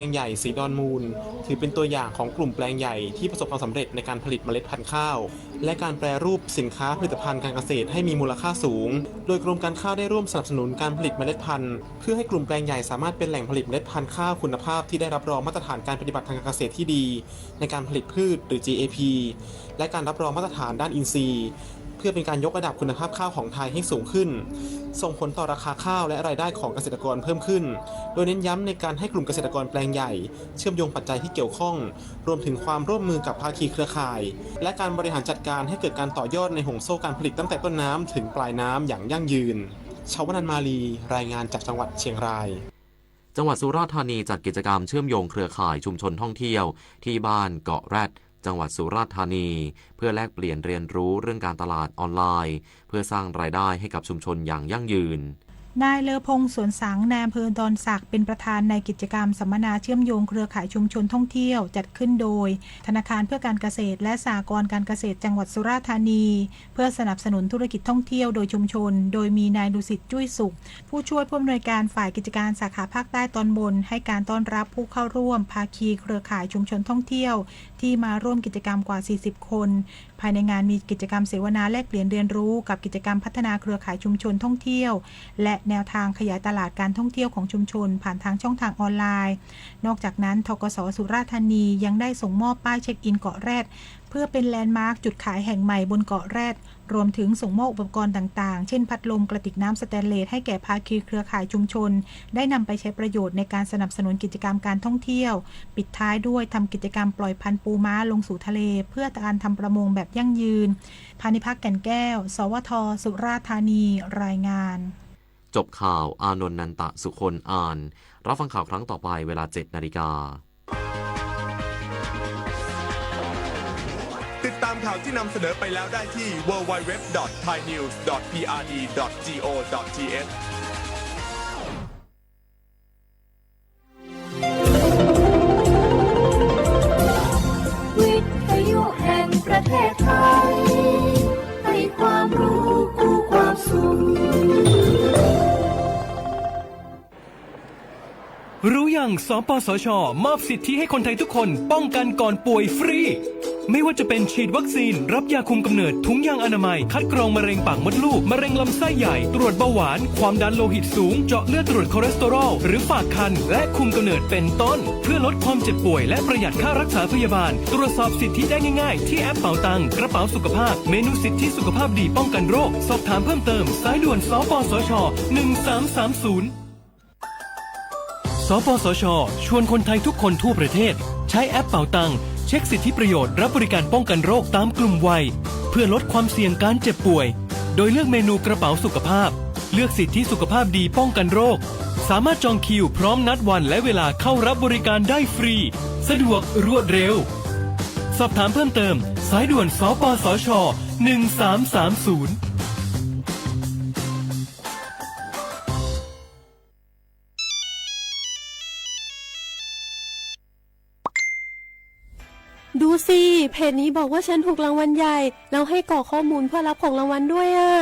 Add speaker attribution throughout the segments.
Speaker 1: แปลงใหญ่สีดอนมูลถือเป็นตัวอย่างของกลุ่มแปลงใหญ่ที่ประสบความสำเร็จในการผลิตเมล็ดพันธุ์ข้าวและการแปรรูปสินค้าผลิตภัณฑ์การเกษตรให้มีมูลค่าสูงโดยกรมการข้าวได้ร่วมสนับสนุนการผลิตเมล็ดพันธุ์เพื่อให้กลุ่มแปลงใหญ่สามารถเป็นแหล่งผลิตเมล็ดพันธุ์ข้าวคุณภาพที่ได้รับรองมาตรฐานการปฏิบัติทางการเกษตรที่ดีในการผลิตพืชหรือ GAP และการรับรองมาตรฐานด้านอินทรีย์เพื่อเป็นการยกระดับคุณภาพข้าวของไทยให้สูงขึ้นส่งผลต่อราคาข้าวและรายได้ของเกษตรกรเพิ่มขึ้นโดยเน้นย้ำในการให้กลุ่มเกษตรกรแปลงใหญ่เชื่อมโยงปัจจัยที่เกี่ยวข้องรวมถึงความร่วมมือกับภาคีเครือข่ายและการบริหารจัดการให้เกิดการต่อยอดในห่วงโซ่การผลิตตั้งแต่ต้นน้ำถึงปลายน้ำอย่างยั่งยืนชาวนันมาลีรายงานจากจังหวัดเชียงราย
Speaker 2: จังหวัดสุราษฎร์ธานีจัดกิจกรรมเชื่อมโยงเครือข่ายชุมชนท่องเที่ยวที่บ้านเกาะแรดจังหวัดสุราษฎร์ธานีเพื่อแลกเปลี่ยนเรียนรู้เรื่องการตลาดออนไลน์เพื่อสร้างรายได้ให้กับชุมชนอย่างยั่งยืน
Speaker 3: นายเลอพงษ์สวนสังนายอำเภอดอนสักเป็นประธานในกิจกรรมสัมมนาเชื่อมโยงเครือข่ายชุมชนท่องเที่ยวจัดขึ้นโดยธนาคารเพื่อการเกษตรและสหกรณ์การเกษตรจังหวัดสุราษฎร์ธานีเพื่อสนับสนุนธุรกิจท่องเที่ยวโดยชุมชนโดยมีนายดุสิตจุ้ยสุขผู้ช่วยผู้อำนวยการฝ่ายกิจการสาขาภาคใต้ตอนบนให้การต้อนรับผู้เข้าร่วมภาคีเครือข่ายชุมชนท่องเที่ยวที่มาร่วมกิจกรรมกว่า 40 คนภายในงานมีกิจกรรมเสวนาแลกเปลี่ยนเรียนรู้กับกิจกรรมพัฒนาเครือข่ายชุมชนท่องเที่ยวและแนวทางขยายตลาดการท่องเที่ยวของชุมชนผ่านทางช่องทางออนไลน์นอกจากนั้นธกส.สุราษฎร์ธานียังได้ส่งมอบป้ายเช็คอินเกาะแรดเพื่อเป็นแลนด์มาร์คจุดขายแห่งใหม่บนเกาะแรดรวมถึงส่งมอบอุปกรณ์ต่างๆเช่นพัดลมกระติกน้ำสแตนเลสให้แก่ภาคีเครือข่ายชุมชนได้นำไปใช้ประโยชน์ในการสนับสนุนกิจกรรมการท่องเที่ยวปิดท้ายด้วยทำกิจกรรมปล่อยพันธุ์ปูม้าลงสู่ทะเลเพื่อการทำประมงแบบยั่งยืนพานิพักแก่นแก้วสวทสุราษฎร์ธานีรายงาน
Speaker 2: จบข่าวอานนท์นันตะสุคนอ่านรับฟังข่าวครั้งต่อไปเวลา 7 นาฬิกา
Speaker 4: ติดตามข่าวที่นำเสนอไปแล้วได้ที่ www.thainews.prd.go.th
Speaker 5: วิทยุแห่งประเทศไทยให้ความรู้คู่ความสุข
Speaker 6: รู้ยังสปสช.มอบสิทธิให้คนไทยทุกคนป้องกันก่อนป่วยฟรีไม่ว่าจะเป็นฉีดวัคซีนรับยาคุมกำเนิดถุงยางอนามัยคัดกรองมะเร็งปากมดลูกมะเร็งลำไส้ใหญ่ตรวจเบาหวานความดันโลหิตสูงเจาะเลือดตรวจคอเลสเตอรอลหรือฝากครรภ์และคุมกำเนิดเป็นต้นเพื่อลดความเจ็บป่วยและประหยัดค่ารักษาพยาบาลตรวจสอบสิทธิได้ง่ายๆที่แอปเป๋าตังกระเป๋าสุขภาพเมนูสิทธิสุขภาพดีป้องกันโรคสอบถามเพิ่มเติมสายด่วนสปสช1330สปสช.ชวนคนไทยทุกคนทั่วประเทศใช้แอปเป๋าตังเช็คสิทธิประโยชน์รับบริการป้องกันโรคตามกลุ่มวัยเพื่อลดความเสี่ยงการเจ็บป่วยโดยเลือกเมนูกระเป๋าสุขภาพเลือกสิทธิสุขภาพดีป้องกันโรคสามารถจองคิวพร้อมนัดวันและเวลาเข้ารับบริการได้ฟรีสะดวกรวดเร็วสอบถามเพิ่มเติมสายด่วนสปสช1330
Speaker 7: ดูสิเพจนี้บอกว่าฉันถูกรางวัลใหญ่แล้วให้กรอกข้อมูลเพื่อรับของรางวัลด้วยอ่ะ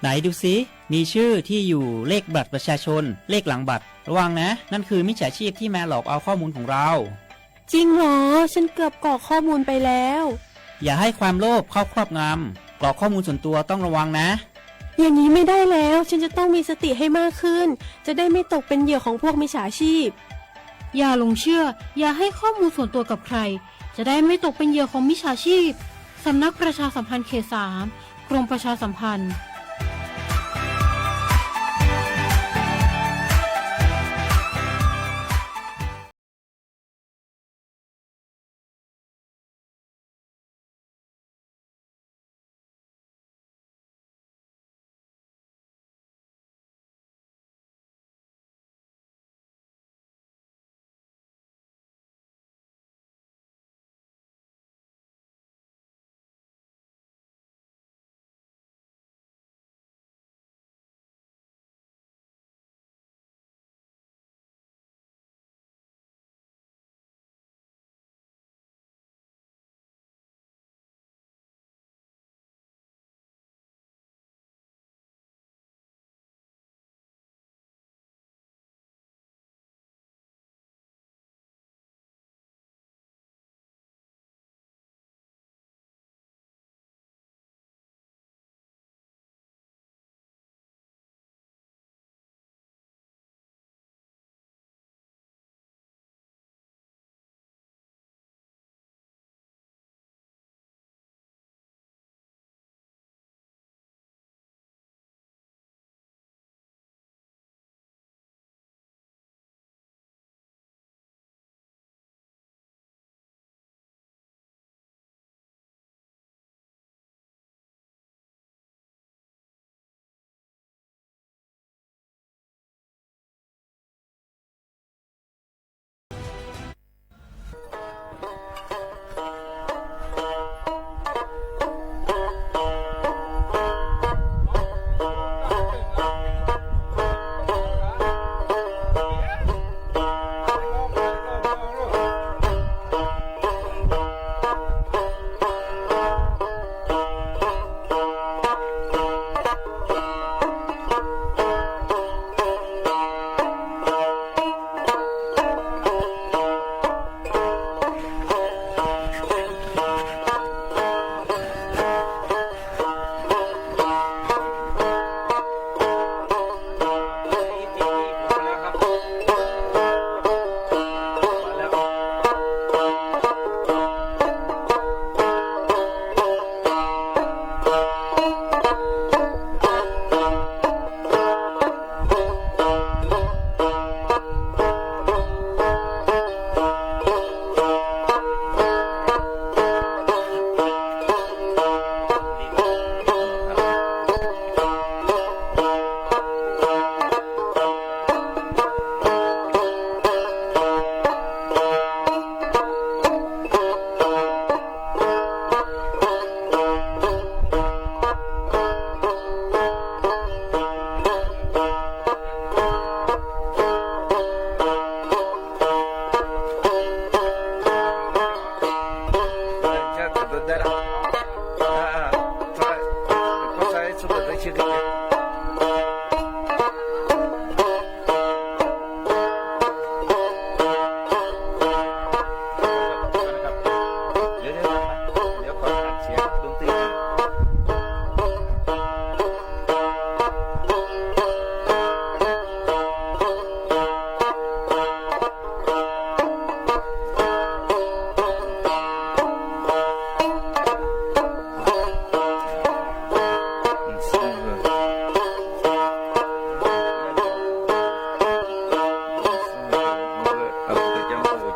Speaker 8: ไหนดูสิมีชื่อที่อยู่เลขบัตรประชาชนเลขหลังบัตรระวังนะนั่นคือมิจฉาชีพที่มาหลอกเอาข้อมูลของเรา
Speaker 7: จริงเหรอฉันเกือบกรอกข้อมูลไปแล้ว
Speaker 8: อย่าให้ความโลภเข้าครอบงำกรอกข้อมูลส่วนตัวต้องระวังนะ
Speaker 7: อย่างนี้ไม่ได้แล้วฉันจะต้องมีสติให้มากขึ้นจะได้ไม่ตกเป็นเหยื่อของพวกมิจฉาชีพ
Speaker 9: อย่าหลงเชื่ออย่าให้ข้อมูลส่วนตัวกับใครจะได้ไม่ตกเป็นเหยื่อของมิจฉาชีพสำนักประชาสัมพันธ์เขต 3กรมประชาสัมพันธ์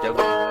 Speaker 10: เ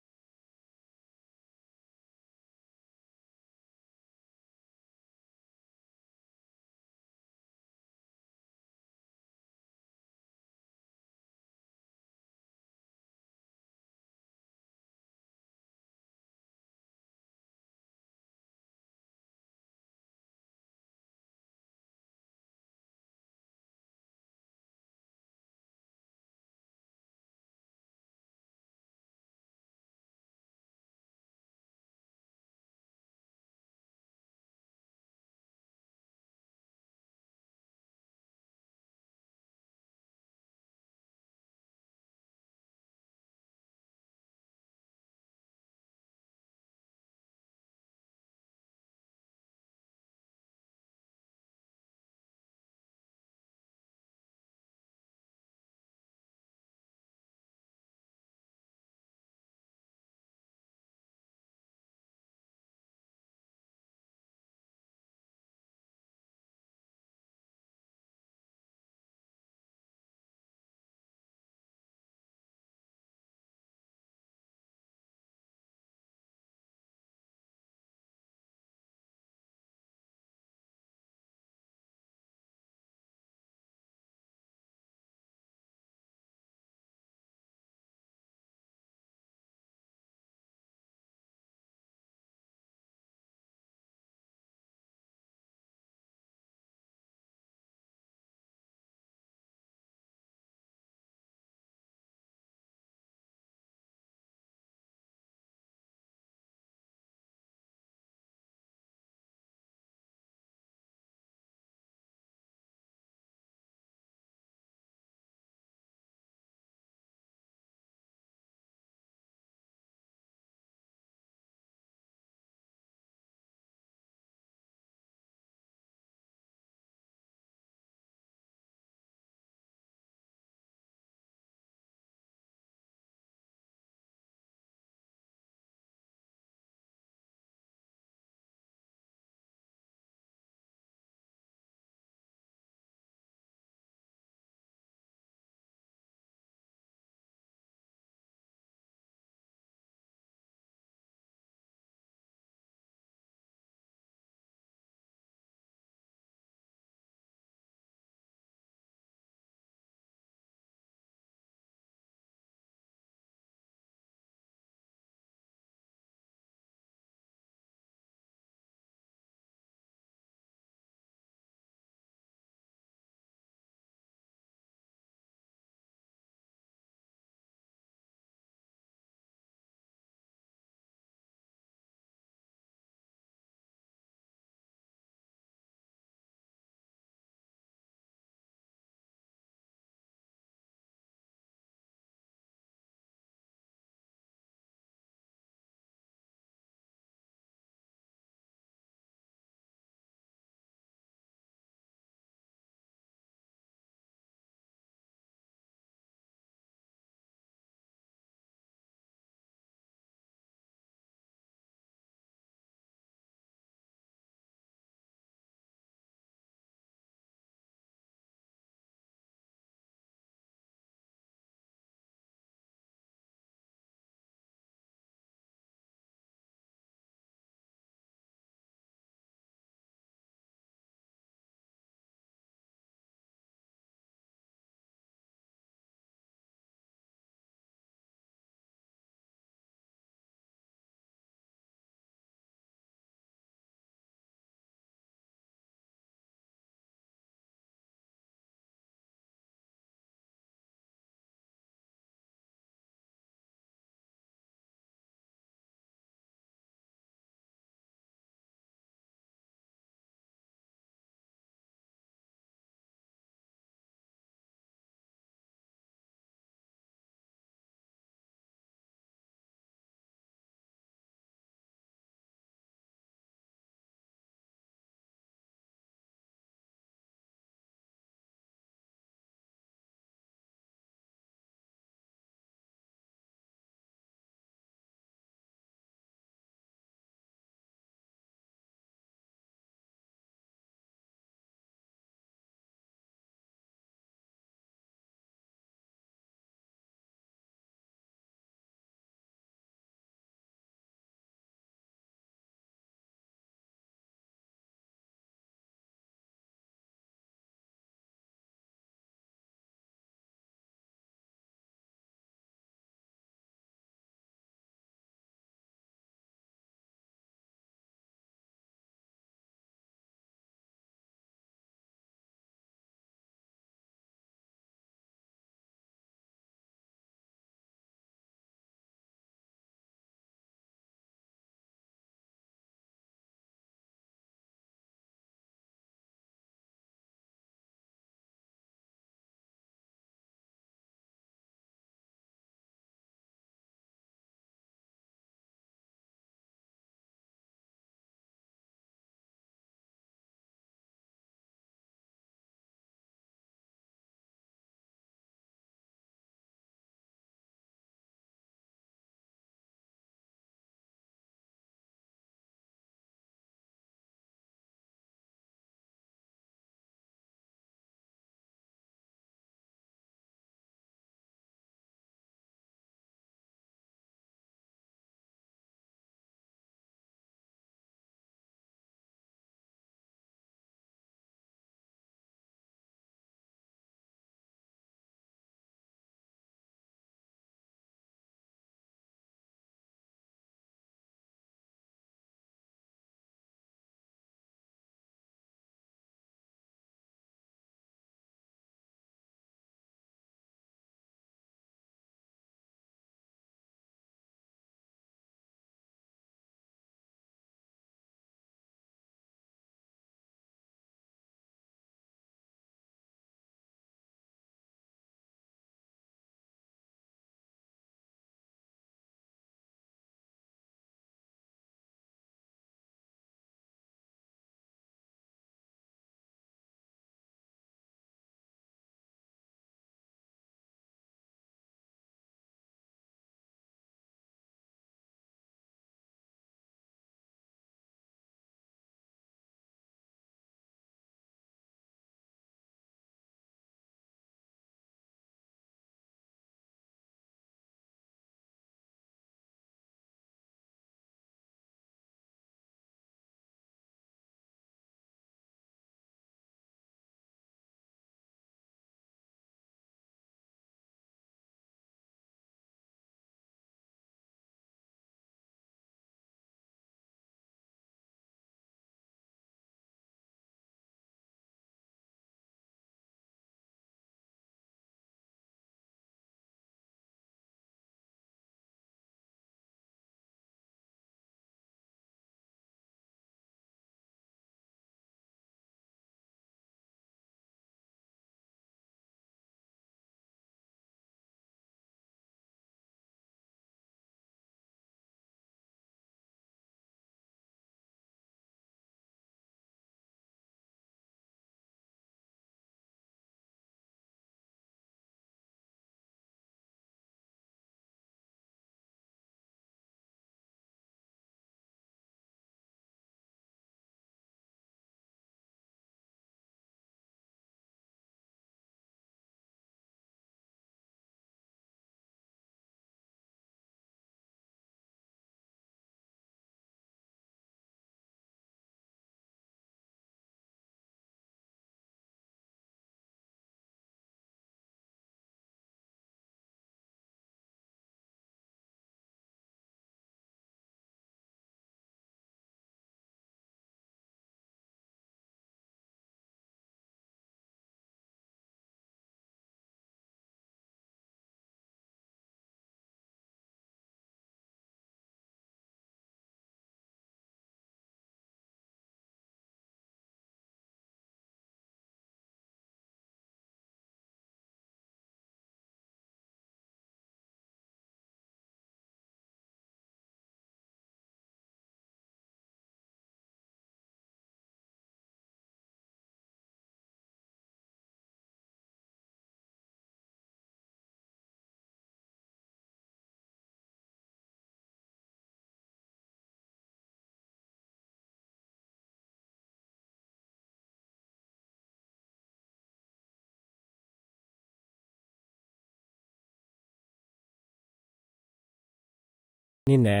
Speaker 10: นี่แน่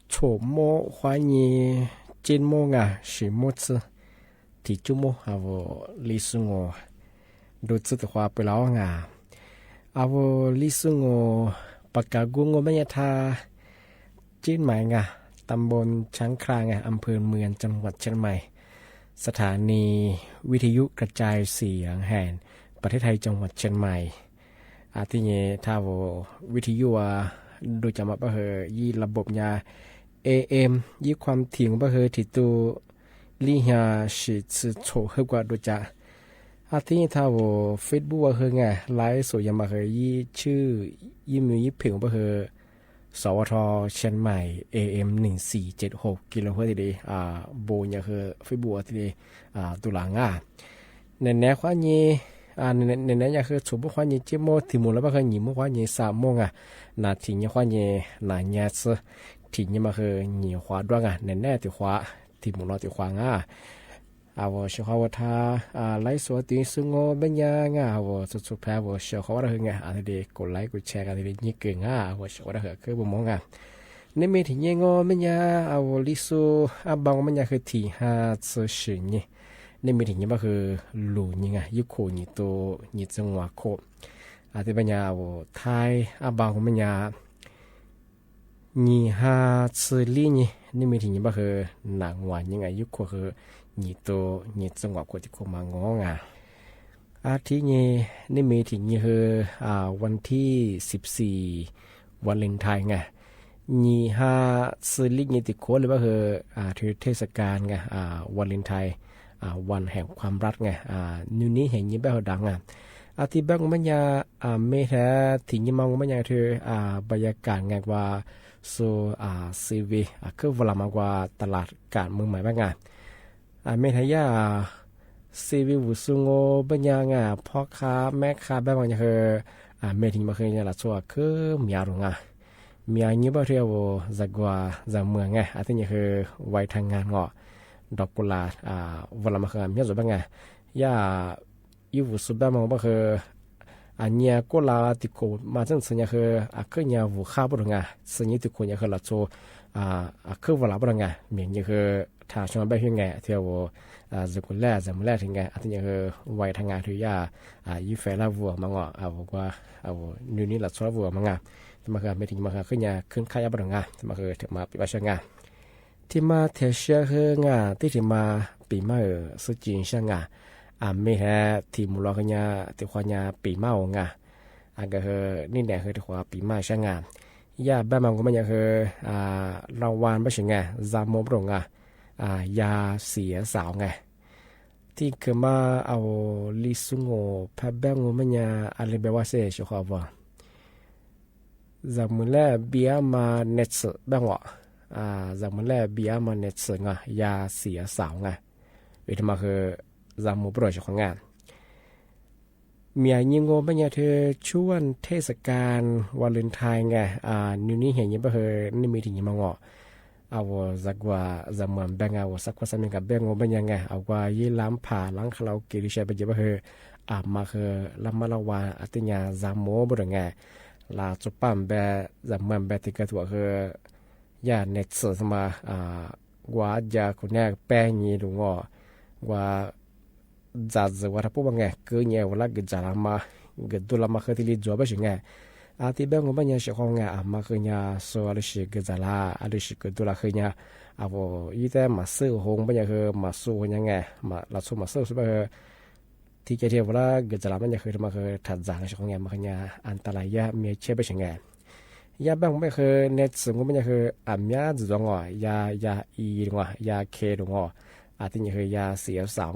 Speaker 10: โฉมโมควายยีจินโมงอ่ะสิโมซึที่จุโมอาวลิซุงอดูซึตควาไปแล้วงาอาวลิซุงอปากกากุงอไม่ยทาจินหมายงาตำบลช้างครางอำเภอเมืองจังหวัดเชียงใหม่สถานีวิทยุกระจายเสียงแห่งประเทศไทยจังหวัดเชียงใหม่อาทิเยทาววิทยุโดยจะมาประเหยี่ระบบยา AM ยี่ความถี่ของประเหที่ตัวลิฮาสิสืโฉเฮกว่าโดยจะอาทิทาวเฟซบุ๊กว่าเฮงไลฟ์สดยามาเหยี่ชื่อยี่มือยี่เพลงประเหสวทเชียงใหม่ AM 1476กิโลเฮิรตซ์ทีเดีโบนยาคือเฟซบุ๊กทีเดีตุลางในแนวความยี่ในนั้นอยากคือสมบูรณ์ความยิ่งเจ้าโมที่มูลแล้วก็คือหญิงมุ่งความยิ่ง3 โมงนาทีนี้ความยิ่งนาเนียสที่นี้มาคือหญิงขวาดวงในแน่ที่ขวาที่มูลที่ขวางว่าเชื่อเขาว่าถ้าไลฟ์สดตีซึ่งโง่เป็นยังว่าสุดๆแพ้ว่าเชื่อเขาว่าเราคืออะไรเด็กกดไลค์กดแชร์กันทีนี้เก่งว่าเชื่อว่าเราคือบุมมองในเมื่อที่ยังโง่เป็นยังว่าลิซูบางมันยังคือที่5 สื่อนี่ในมีถึงนี้ก็คือหลูนี่ไงยุคโคนี่ตัวนี่จังหวะโคที่ปัญญาว่าไทยบางปัญญานี่5 สื่อลี่นี่ในมีถึงนี้ก็คือหนังหวานยังไงยุคโคคือนี่ตัวนี่จังหวะโคที่โคมางงที่นี่ในมีถึงนี้คือวันที่14วันเลนไทน์ไงนี่5 สื่อลี่นี่ติโคหรือว่าคือเทศกาลไงวันเลนไทน์วันแห่งความรักไงนิวนี้เห็นยิ้มแบบดังที่บ้านของมันยาเมธาถิ่นยิ้มมองมันยาเธอบรรยากาศไงว่าโซซีวีคือเวลามากกว่าตลาดการเมืองใหม่บ้างเมธายาซีวีวุสุงโงบัญญาพ่อค้าแม่ค้าแบบมันยาคือเมถิงมาเคยเนี่ยละชัวคือมีอารมณ์มีอายุบ่เที่ยวจากว่าจากเมืองไงที่นี่คือไว้ทางงานดอกกุหลาบเวลามาคือมีอะไรบ้างย่าอยู่สุดแบบมันก็คือเนี่ยกุหลาบติโกมาจังสัญญาคือคือเนี่ยวุ้ข้าวบุญสัญญาติโกเนี่ยคือละโซคือเวลาบุญเหมือนเนี่ยคือถ้าชวนไปยังไงเที่ยวจะกุหลาบจะมาแลกถึงไงที่นี่คือไว้ทางงานที่ย่ายิ่งแฝงวัวมังบอกว่านู่นนี่ละชัววัวมังมาคือไม่ถึงมาคือเนี่ยขึ้นค่ายบุญมาคือถึงมาปีบัชงที่มาเทเชียคืที่ที่มาปีมาสุจินช่างไม่แค่ที่มูลค่าที่ความปีมาก็คือนี่แหละคือที่ความปีมาช่างยาแบบมันก็ไม่ยังคือรางวัลไม่ใช่จามบรงยาเสียสาวที่คือมาเอาลิซุงโอพะแบบมันไม่ยังอะไรแบบว่าเสียชัวร์ว่าจามุลเบียมาเนสแบบว่าจากมันแรกบีอามันเนตเสงยาเสียสาววิธีมาคือจามูปรอยของมียิงโง่เป็นยังเธอช่วงเทศกาลวาเลนไทน์นิวนี้เห็นยังไม่เคยนี่มีถึงยังมังจากว่าจำมันแบ่งสักว่าสามีกับแบ่งโง่เป็นยังเอาว่ายี่ล้ำผ่าล้างคาราโอเกะดิฉันเป็นยังไม่เคยมาคือล้ำมาละวาอัติญาจามโมบรงลาจุปั๊มแบบจำมันแบบที่กระตัวคือยาเน็ตเสร์มาว่าจะคนนี้แป้งยี่ดูว่าจัดว่าถ้าพวกคือเนี่ยเวลาเกิดจารามาเกิดตัวละมาคือที่ลิจวบใช่ที่แบงก์มันยังเชื่อของมาคือเนี่ยโซอะไรสิเกิดจาราอะไรสิเกิดตัวละคือเนี่ยยี่แต่มาซื้อหงมันยังคือมาสู้ยังมาเราสู้มาซื้อสุดคือที่เกี่ยวเวลาเกิดจารามันยังคือมาคือถัดจากเชื่อของมาคือเนี่ยอันตรายมีเชื่อไปใช่ยาบางไม่คือเน็ตซึ่งมันคือยาจุดงอยาอีดงยาเคดงที่นี่คือยาเสียสาว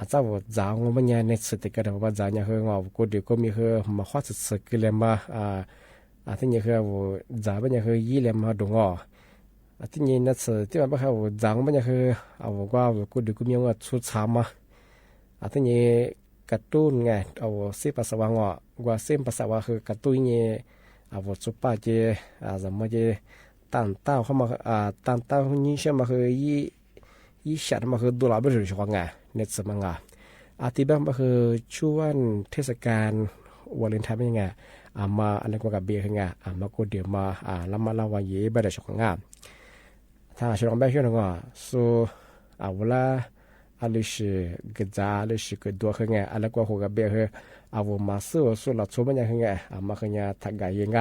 Speaker 10: เจ้าจางมันยาเน็ตสุดที่ก็ได้ว่าจางเนี่ยคือกูเดี๋ยวก็มีคือมาข้อสุดๆคือเลยมาที่นี่คือจางมันเนี่ยคือยี่เลยมาดงที่นี่เน็ตสุดที่มันคือจางมันเนี่ยคือว่ากูเดี๋ยวก็มีว่าชุดสามที่นี่กระตุ้นเส้นปัสสาวะว่าเส้นปัสสาวะคือกระตุ้นเนี่ยว่าสุภาพเจสมัยเจตันเต้าเข้ามาตันเต้านี่ใช่ไหมคือยี่ชัดมาคือดูแลบริสุทธิ์ของเน็ตสมังที่บ้านก็คือช่วงเทศกาลวาเลนไทน์เป็นยังไง มาอันนั้นก็กับเบียร์งามาก็เดี๋ยวมาละมาละวันเย่ไปได้ชกงาถ้าชลองไปช่วยงาสู้เวลาอะไรสิกระจายอะไรสิกระดัวขึ้นไงอะไรก็หัวกับเบียร์มาสู้หลับสู้มันยังขึ้นไงมาขึ้นไงทักไก่ยังไง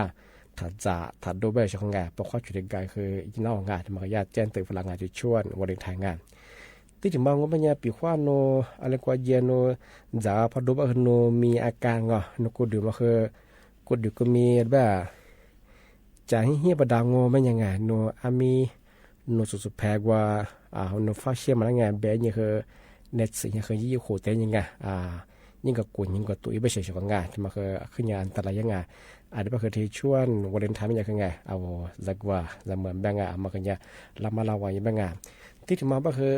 Speaker 10: ถ้าจะถ้าดูไปชกงาเพราะข้อจุดไกลคือยินเอางานมาขยันแจ้งตื่นพลังงานจะชวนวันเดินทางงานที่ถึงบางวันเนี่ยปีขวานโนอะไรก็เย็นโนจะพอดูว่าโนมีอาการก็นกูดูมาคือกดดูก็มีแบบจะให้เฮียประดางโง่ไม่ยังไงโนอามีโนสุดแพกว่าโนฟ้าเชื่อมาแล้วไงแบบนี้คือเน็ตสิ่งคือยี่โคเต้ยังไงยิ่งกับกุ่นยิ่งกับตุ้ยไม่ใช่ชกงานที่มาคือขึ้นงานแต่ละยังไงอาจจะเป็นที่ชวนวันเดินทางไม่ยังไงจักว่าจะเหมือนแบงก์มาคือเนี่ยละมาละวันยังแบงก์ที่ถึงมาก็คือ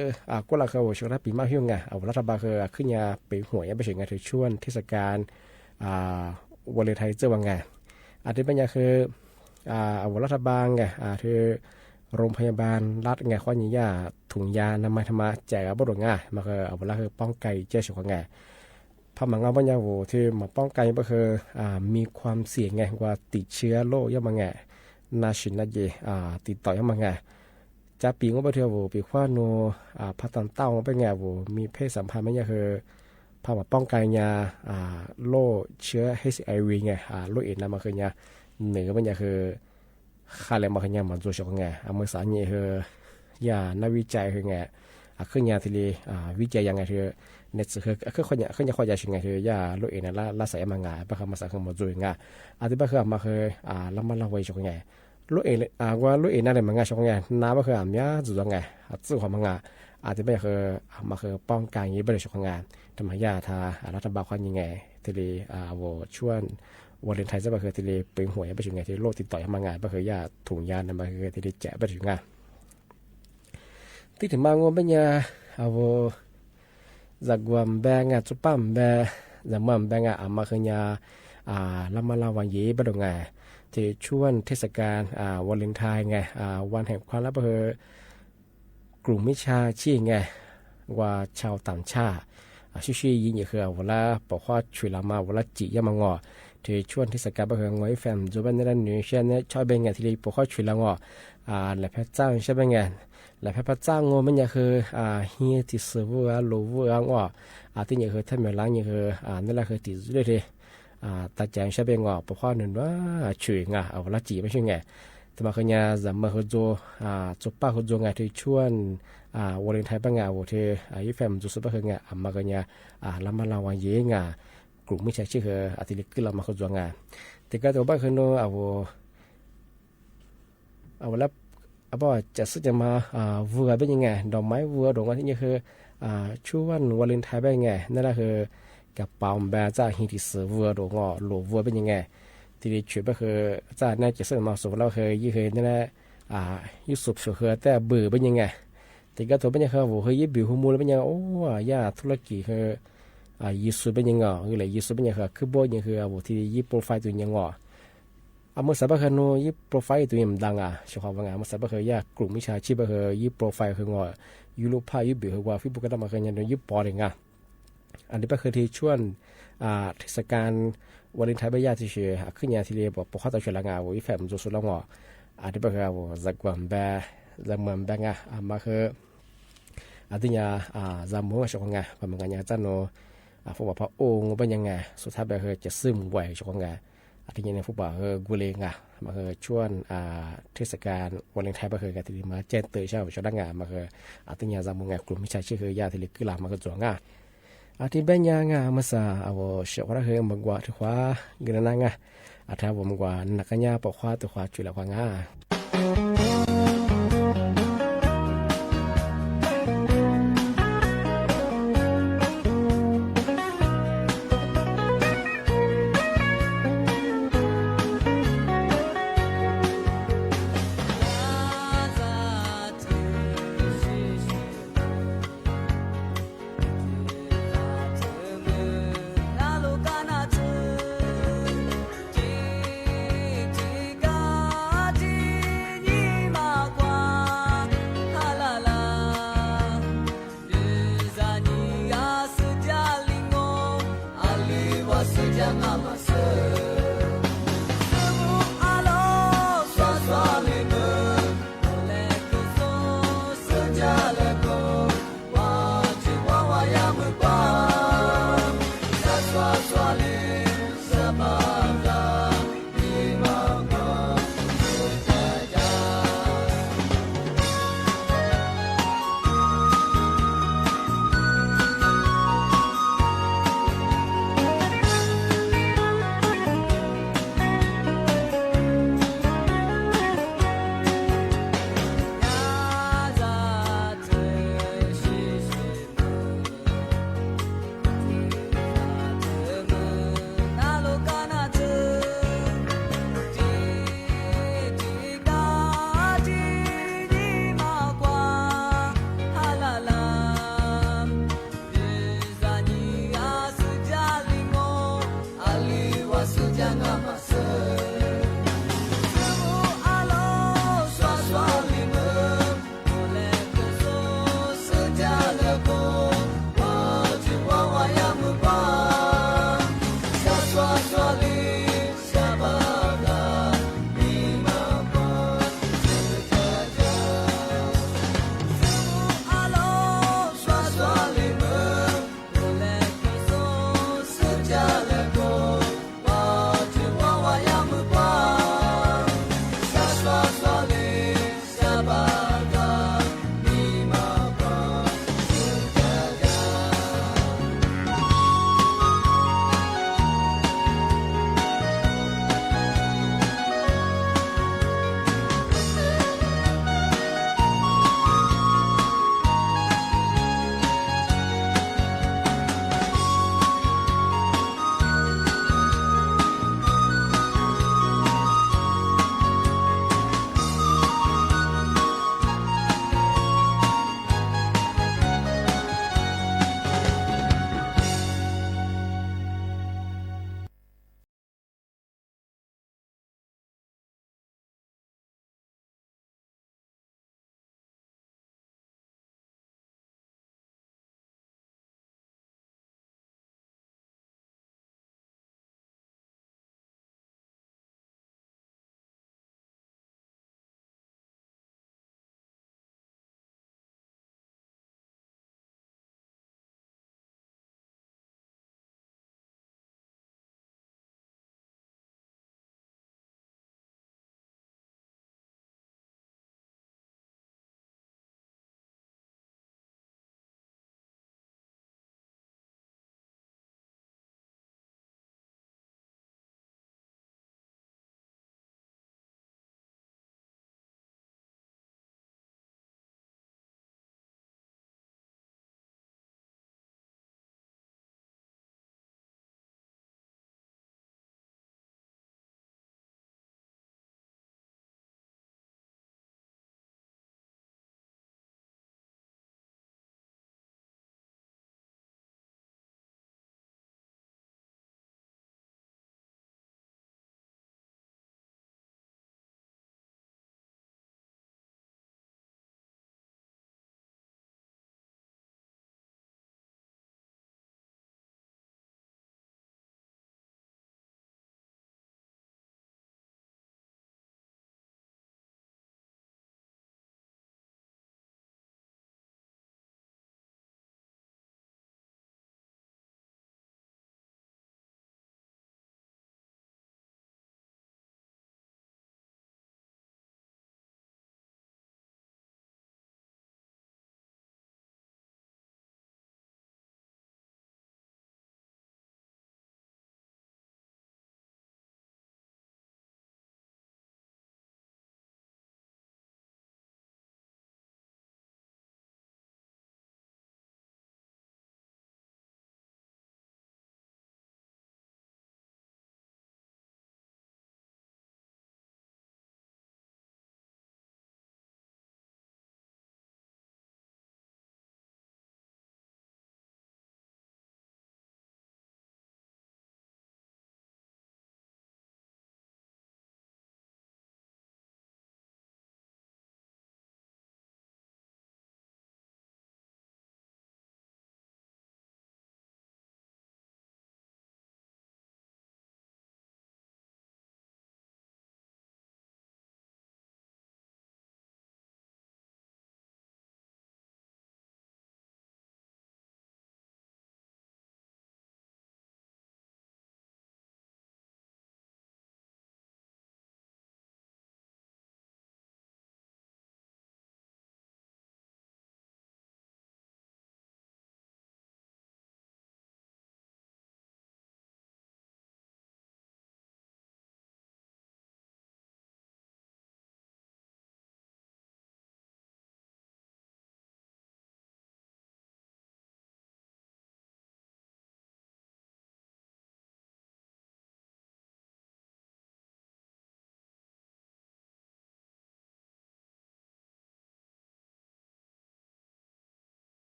Speaker 10: ก็ละคือช่วงปีมาหิ้งไงรัฐบาลคือขึ้นยาไปหวยไปถึงไงถึงช่วงเทศกาลวันเลนไทน์เจ้าวังไงอาจจะเป็นอย่างคือรัฐบาลไงคือโรงพยาบาลรัฐไงข้อนี้ยาถุงยานำมาทำมาแจกบริการมาคือเวลาคือป้องกันเจ้าชกไงพอมังงาปัญญาโวที่มาป้องกันก็คือมีความเสี่ยงไงว่าติดเชื้อโรคย่อมาไงนาชินนาเยติดต่อย่อมาไงจะปีงบเทียวปีขว้าโนพัฒนเต้าเป็นไงมีเพศสัมพันธ์ไม่ใช่คือพามาป้องกันยาโรคเชื้อ HIV ไงโรคเอดส์มาคือยาเหนือมันจะคือค่าแรงมาคือยามันตัวชกไงเมื่อสารเนี่ยคือยานักวิจัยคือไงขึ้นยาทีนี้วิจัยยังไงคือเน็ตคือขึ้นยาข้อยาชิงไงคือยาโรคเอดส์ละใส่มาไงปะครับมาใส่ขึ้นมาจุยไงอาทิตย์ปะคือมาคือละมันละไว้ชกไงลูกเอ๋ว่าลูกเอ๋นั่นแหละมันง่ายชงไงน้าก็คือมีจุดไงสื่อความง่ายอาจจะไม่คือมาคือป้องกันยี่ไม่ได้ชงงานทำให้ยาทารัฐบาลความยังไงทีนี้ช่วงวันเลนไทน์จะมาคือทีนี้เป็นหวยไปถึงไงที่โรคติดต่อมางานก็คือยาถุงยานั่นมาคือทีนี้แจกไปถึงงานที่ถึงมางวเป็นยาจากวันแบงจุดปั๊มแบจากวันแบงมาคือยาละมาละวันยี่ไม่ได้ไงที่ช่วงเทศกาลวันเลนไทน์ไงวันแห่งความรักคือกลุ่มมิชาชีไงว่าชาวต่างชาติชื่อยิงอย่างคือเวลาบอกว่าช่วยเรามาเวลาจียามางอที่ช่วงเทศกาลก็คืองอยแฟมจูบันนั่นนี่เช่นเนี่ยชอบเป็นไงที่บอกว่าช่วยเรางอและพระเจ้าใช่เป็นไงและพระเจ้างอมันอย่างคือเฮียที่สืบว่ารู้ว่างอที่อย่างคือท่านเมื่อหลังอย่างคือนั่นแหละคือติดด้วยที่ตาแจงใช่เป็นงอเพราะว่าหนึ่งว่าช่วยงเวลาจีไม่ใช่ไงแต่มาคือยาจะมาคือจุป้าคือไงที่ช่วงวันเลนไทน์ปังงาที่ยี่แฟมจุสุป้าคืองมาคือยาละมาละวันเยงกลุ่มมิจฉาชีพคืออาทิตย์กิลมาคือไงแต่ก็ตัวบ้าคือโน้แล้วบอกจะสึกจะมาวัวเป็นยังไงดอกไม้วัวดอกไม้ที่นี่คือช่วงวันเลนไทน์เป็นยังไงนั่นแหละคือกับปอมแบจ้าหินที่สือวัวดอกงอหลววัวเป็นยังไงที่ได้ช่วยก็คือจ้าน่าจะสึกมาสุดแล้วเคยยี่เคยนั่นแหละยุสุบสุดคือแต่เบื่อเป็นยังไงแต่ก็ตัวเป็นยังไงวัวเคยยี่บิวหัวมูลเป็นยังโอ้ยาธุรกิจคือยี่สุเป็นยังไงคืออะไรยี่สุเป็นยังไงคือบ่ยังคือวัวที่ยี่โปรไฟล์ตัวยังงอเมื่อสัปดาห์นู้ยี่โปรไฟล์ตัวยังดังเฉพาะว่าไงเมื่อสัปดาห์คือยากลุ่มมิจฉาชีพคือยี่โปรไฟล์คืองยูโรพายี่บิวคือว่าฟิบุกก็มาคือยังยี่ปอดยังอันนี้ก็คือที่ช่วงเทศกาลวันเลนไทน์ไม่ยากที่เชื่อขึ้นยาที่เรียบบอกเขาต้องช่วยละงานวิแฟมจุดสุดละงอันนี้ก็คือจากวันแบจากเมืองแบงมาคืออันนี้จากเมืองชงงประมาณอย่างจันโนฟุตบอลพระองค์เป็นยังไงสุดท้ายแบบคือจะซึมไหวชงงอันนี้ในฟุตบอลคือกุเลงมาคือช่วงเทศกาลวันเลนไทน์มาคือการที่มาแจ้งเตือนชาวชาวดังงานมาคืออันนี้จากเมืองกลุ่มมิจฉาชีพคือยาที่เรียกคือหลักมาคือจวงอาทิตย์เป็นยังไงมาซาเชื่อว่าเรื่องมันกว่าที่ว่าเงินนั่งอาทิตย์ผมกว่านักญาปกว่าตัวว่าจุดละกว่าง่า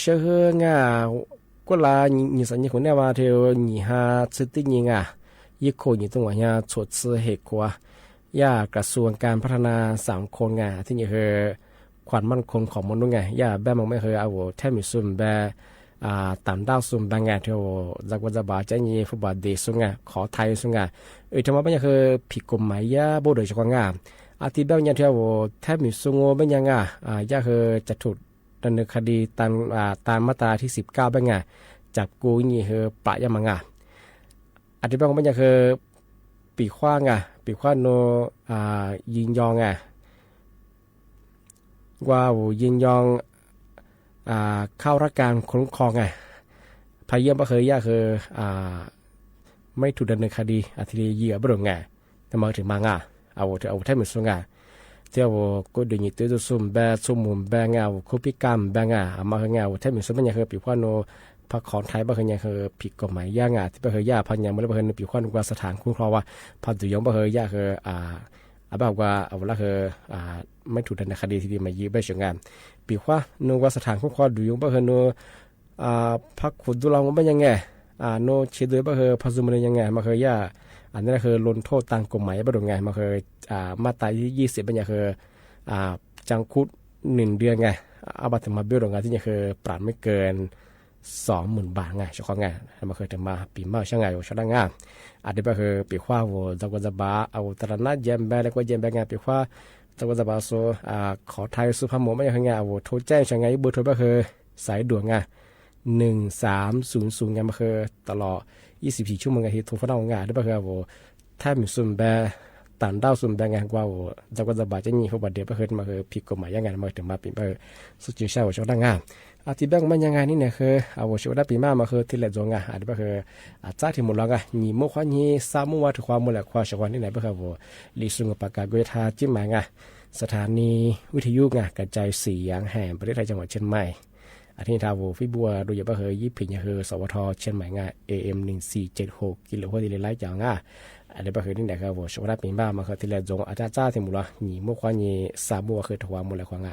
Speaker 10: เชื่องาก็ลา你สัญญาคนเนี่ยว่าเธอ你哈吃的人啊一口你ต้องว่าเนี่ยชดเชยเหตุกว่ายากระทรวงการพัฒนาสังคมไงที่นี่คือความมั่นคงของมนุษย์ไงย่าแม่มองไม่เคยเอาแทมิซุมแบต่างดาวซุมบางไงเธอจากว่าจะบาดใจยี่ฟุตบอลเดซุงไงขอไทยซุงไงทำไมไม่คือผิดกฎหมายย่าโบโดยเฉพาะไงอาทิตย์แบบนี้เธอแทมิซุงโง่เป็นยังไงย่าคือจะถูกดำเนินคดีตามมาตราที่19เป็นไงจับกูนี่คือปะยามังไงอาทิตย์แบบนี้เป็นยังคือปีขว้างไงปีขว้างโนยิงยองไงว่ายินยองเข้ารับการคุ้มครองไงพายเยี่ยมก็เคยยากคือไม่ถูกดำเนินคดีอาทิตย์เหยื่อบริโภคไงแต่มาถึงมางเอาแทบเหมือนสุงไงเจ้าก็ดึงตัวตัวซุ่มแบซุ่มมุมแบงเอาคุปิกรรมแบงมาคือไงแทบเหมือนสุงมันยังคือปีกว่าโนพักของไทยบ่เคยยังคือผิดกฎหมายย่างที่บ่เคยย่าพันยังไม่ได้บ่เคยปีกว่าว่าสถานคุ้มครองว่าพันตุยงบ่เคยย่าคือแบบว่าเอาละคือไม่ถูกดำเนินคดีที่ดีมายื้อไปเฉียงงานปีว่าโนว่าสถานคุ้มครองดูยงบ่เคยโนพักขุดดูลองว่ายังไงโนเชื่อด้วยบ่เคยพัฒนายังไงมาเคยย่าอันนี้คือลงโทษตามกฎหมายบ่ได้ไงมาเคยมาตราที่20เป็นอย่างคือจำคุก1 เดือนไงเอาบัตรมาเบี้ยดงานที่นี่คือปรับไม่เกิน 20,000 บาทไงเฉพาะไงมาเคยถึงมาปีมาช่างไงว่าช่างงานอาจจะเป็นคือปีขว้าวัวจากวันจะบ้าเอาตระหนักเยี่ยมแบแล้วก็เยี่ยมแบงานปีขว้าจากวันจะบ้าโซขอไทยสุภาพหมอไม่ยังไงเอาโทรแจ้งช่างไงเบอร์โทรก็คือสายด่วนไง1300ไงมาคือตลอด24 ชั่วโมงไงที่โทรฟ้องงานได้ก็คือเอาแทบมีซุ่มแบต่างดาวซุ่มแบงานกว่าจากวันจะบ้าจะมีเขาบัดเดียวก็คือมาคือผิดกฎหมายยังไงมาถึงมาปีมาสุดจิ๋วเช่าช่างงานอาทิตย์แบงมันยังไงนี่เนี่ยคือเอาชีวิตปีมาคือที่เหลือจงอ่ะอาจจะเป็นคือจ้าที่หมดแล้วไงมีมุขนี้สามุวัตถุความมูลค่าชาวนี่ไหนเป็นคือลิสุงปากกาเกทาจิ้มมาไงสถานีวิทยุไงกระจายเสียงแห่งประเทศไทยจังหวัดเชียงใหม่อาทิตย์ทาวฟิบัวโดยเฉพาะคือยี่ผิงคือสวทเชียงใหม่ไง AM 1476กิโลเฮิรตซ์ไลท์จังอ่ะอันนี้เป็นคือนี่ไหนคือชีวิตปีมาคือที่เหลือจงอาจจะจ้าที่หมดแล้วมีมุขนี้สามุวัตถุความมูลค่าไง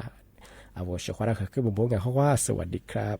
Speaker 10: เอาวช่วยเราคือบุ้งไงเขาว่าสวัสดีครับ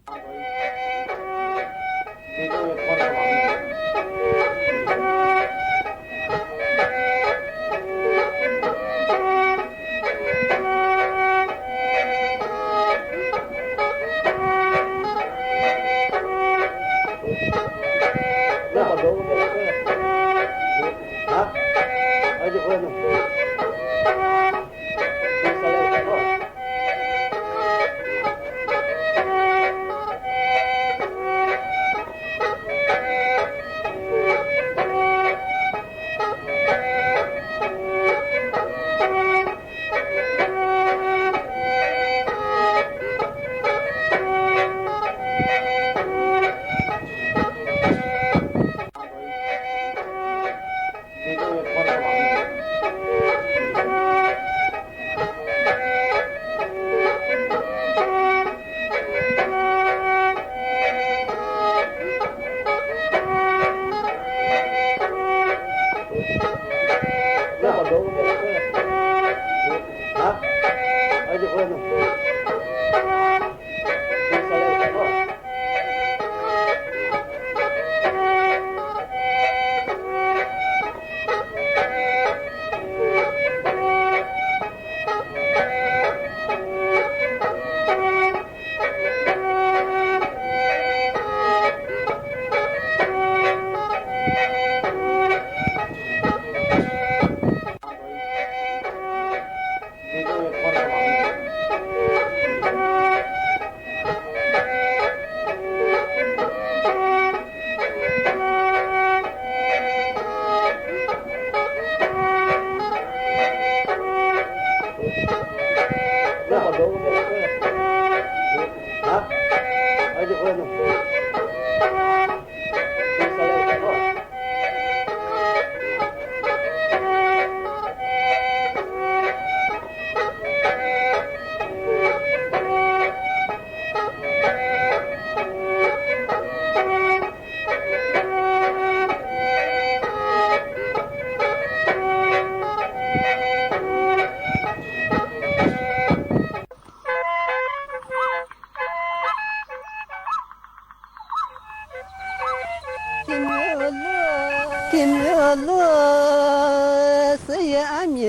Speaker 11: 金乐是也米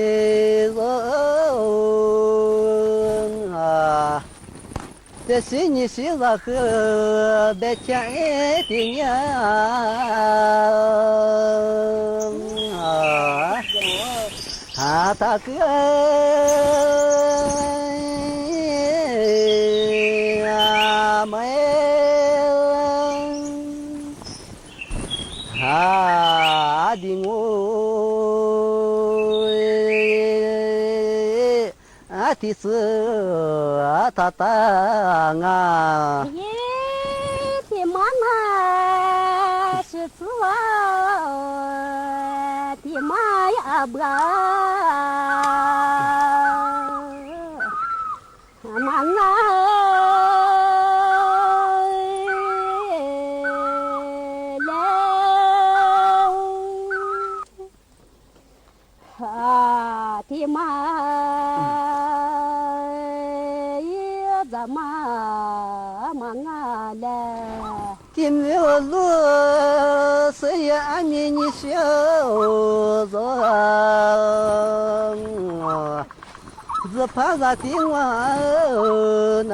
Speaker 11: 肉啊，这是你是那个白天的娘啊，大哥啊，妹。啊的我啊的是啊他当啊，
Speaker 5: 耶的妈妈是子啊，的妈呀不啊，妈啊。的妈呀，咱妈啊嘞，
Speaker 11: 金牛路是呀你小子，只怕咱的我那。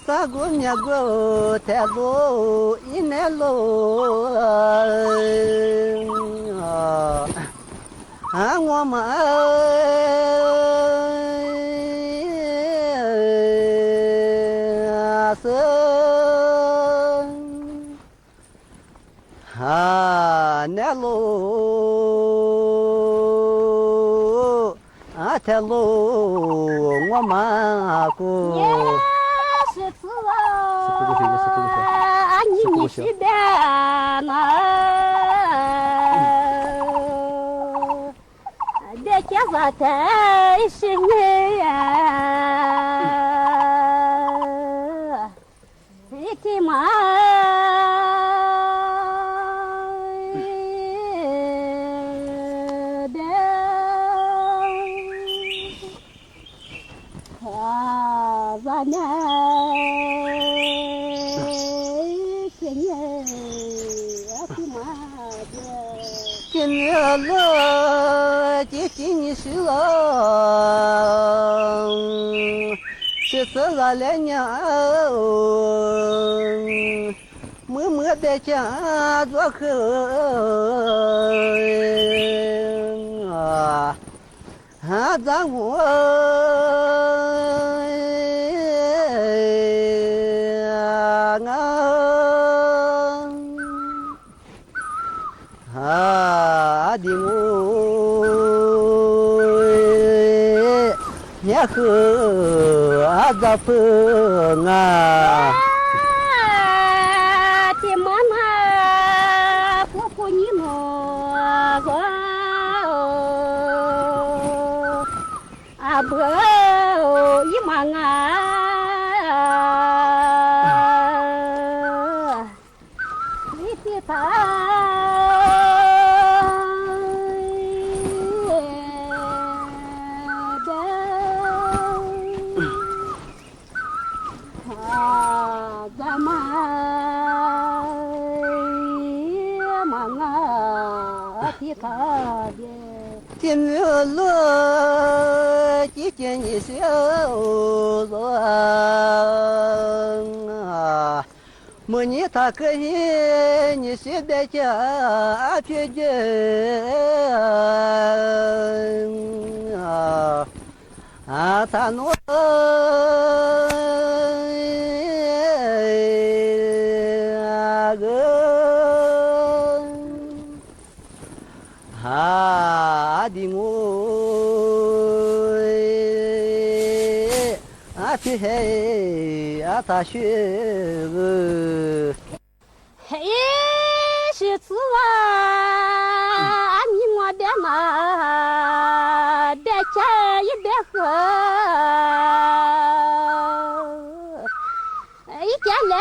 Speaker 11: 三姑娘个太路一南路啊，我们是啊南路啊太路我们过。
Speaker 5: 你是的嘛？这家伙才是你呀！你的妈的啊，咱俩。
Speaker 11: 今日了，姐姐你是了，是死了娘，默默在家做客啊，咱我的我也和咱分啊，
Speaker 5: 的妈妈婆婆你们啊不一忙啊，你的他。
Speaker 11: 今日了，姐姐你小子啊，莫你他可以，你是在家去见啊，他诺。的我去嘿他学
Speaker 5: 嘿是子啊，你我的妈的家一边喝，一家来。